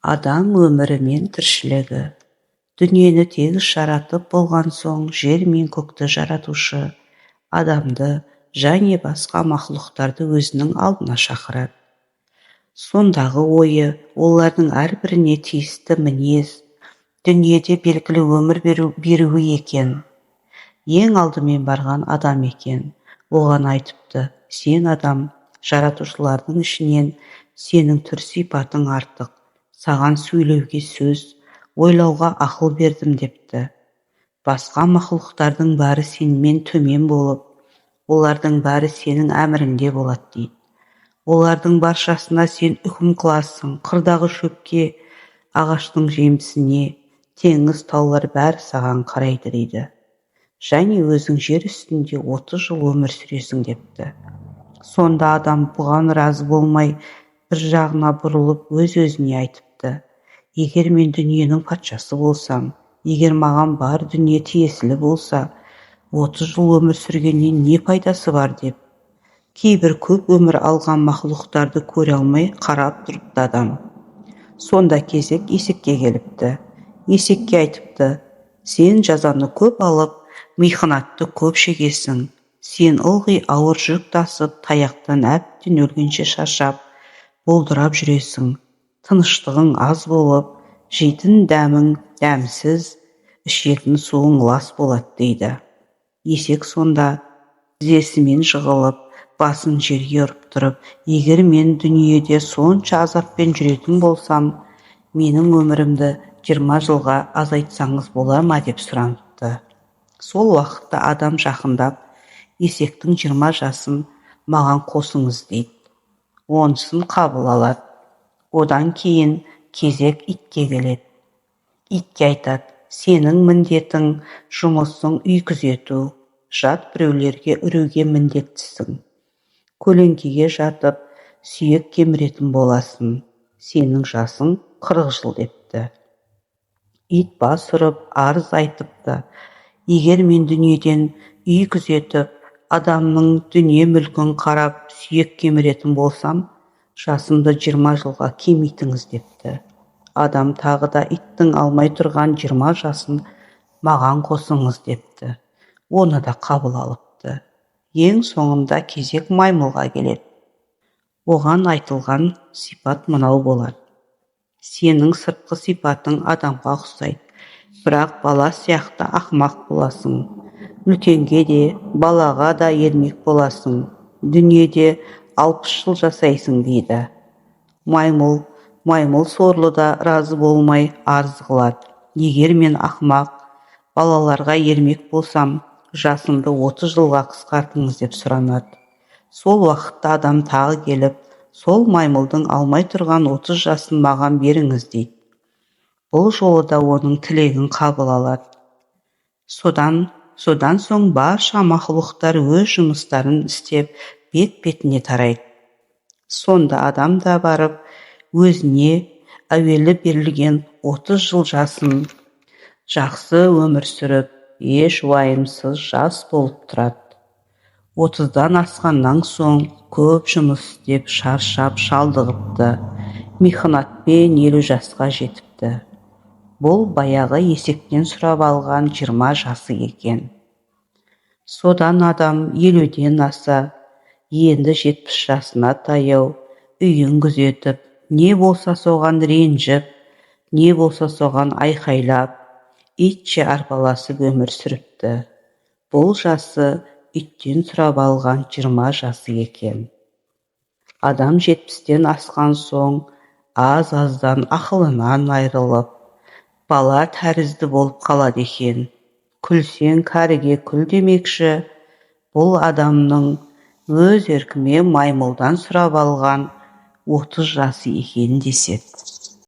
Адам өмірі мен тіршілігі. Дүниені тегіс жаратып болған соң, жер мен көкті жаратушы адамды және басқа мақлұқтарды өзінің алдына шақырады. Сондағы ойы олардың әрбіріне тиісті мінез, дүниеде белгілі өмір беруі екен. Ең алдымен барған адам екен. Оған айтыпты: сен адам, жаратушылардың ішінен сенің түр сипатың артық. Саған сөйлеуге сөз, ойлауға ақыл бердім депті. Басқа мақлұқтардың бәрі сенмен төмен болып, олардың бәрі сенің әміріңде болады дейді. Олардың баршасына сен үкім қыласың, қырдағы шөпке, ағаштың жемісіне, теңіз, таулар бәрі саған қарайды дейді. Және өзің жер үстінде 30 жыл өмір сүресің депті. Сонда адам бұған разы болмай, бір жағына бұрылып өз-өзіне айтыпты: егер мен дүниенің патшасы болсам, егер маған бар дүние тиесілі болса, 30 жыл өмір сүргеннен не пайдасы бар деп. Кейбір көп өмір алған мақлұқтарды көре алмай қарап тұрыпты адам. Сонда кезек есекке келіпті. Есекке айтыпты: сен жазаны көп алып, михнатты көп шегесің. Сен ылғи ауыр жүк тасып, таяқтан әбден өлгенше шаршап, болдырап жүресің. Тыныштығың аз болып, жейтін дәмің дәмсіз, ішетін суың лас болады дейді. Есек сонда тізесімен жығылып, басын жерге ұрып тұрып: егер мен дүниеде сонша азаппен жүретін болсам, менің өмірімді 20 жылға азайтсаңыз бола ма деп сұраныпты. Сол уақытта адам жақындап, есектің 20 жасын маған қосыңыз дейді. Онысын қабыл алады. Одан кейін кезек итке келеді. Итке айтады: сенің міндетің, жұмысың үй күзету, жат біреулерге үруге міндеттісің. Көлеңкеге жатып, сүйек кеміретін боласың. Сенің жасың 40 жыл депті. Ит бас ұрып арыз айтыпты: егер мен дүниеден үй күзетіп, адамның дүние мүлкін қарап, сүйек кеміретін болсам, жасымды 20 жылға кемитіңіз депті. Адам тағы да иттің алмай тұрған 20 жасын маған қосыңыз депті. Оны да қабыл алыпты. Ең соңында кезек маймылға келеді. Оған айтылған сипат мынау болады: сенің сыртқы сипатың адамға ұқсайды, бірақ бала сияқты ақымақ боласың. Үлкенге де, балаға да ермек боласың. Дүниеде 60 жыл жасайсың дейді. Маймыл сорлы да разы болмай арыз қылады: егер мен ақымақ, балаларға ермек болсам, жасымды 30 жылға қысқартыңыз деп сұранады. Сол уақытта адам тағы келіп, сол маймылдың алмай тұрған 30 жасын маған беріңіз дейді. Бұл жолы да оның тілегін қабыл алады. Содан соң барша мақлұқтар өз жұмыстарын істеп, бет-бетіне тарайды. Сонда адам да барып, өзіне әуелі берілген 30 жыл жасын жақсы өмір сүріп, еш уайымсыз жас болып тұрады. 30-дан асқаннан соң көп жұмыс істеп шаршап шалдығыпты. Михнатпен 50 жасқа жетіпті. Бұл баяғы есектен сұрап алған 20 жасы екен. Содан адам 50-ден аса, енді 70 жасына таяу, үйін күзетіп, не болса соған ренжіп, не болса соған айқайлап, итше арпаласып өмір сүріпті. Бұл жасы иттен сұрап алған 20 жасы екен. Адам 70-тен асқан соң, аз-аздан ақылынан айрылып, бала тәрізді болып қалады екен. Күлсең кәріге күл демекші, бұл адамның өз еркімен маймылдан сұрап алған 30 жасы екен деседі.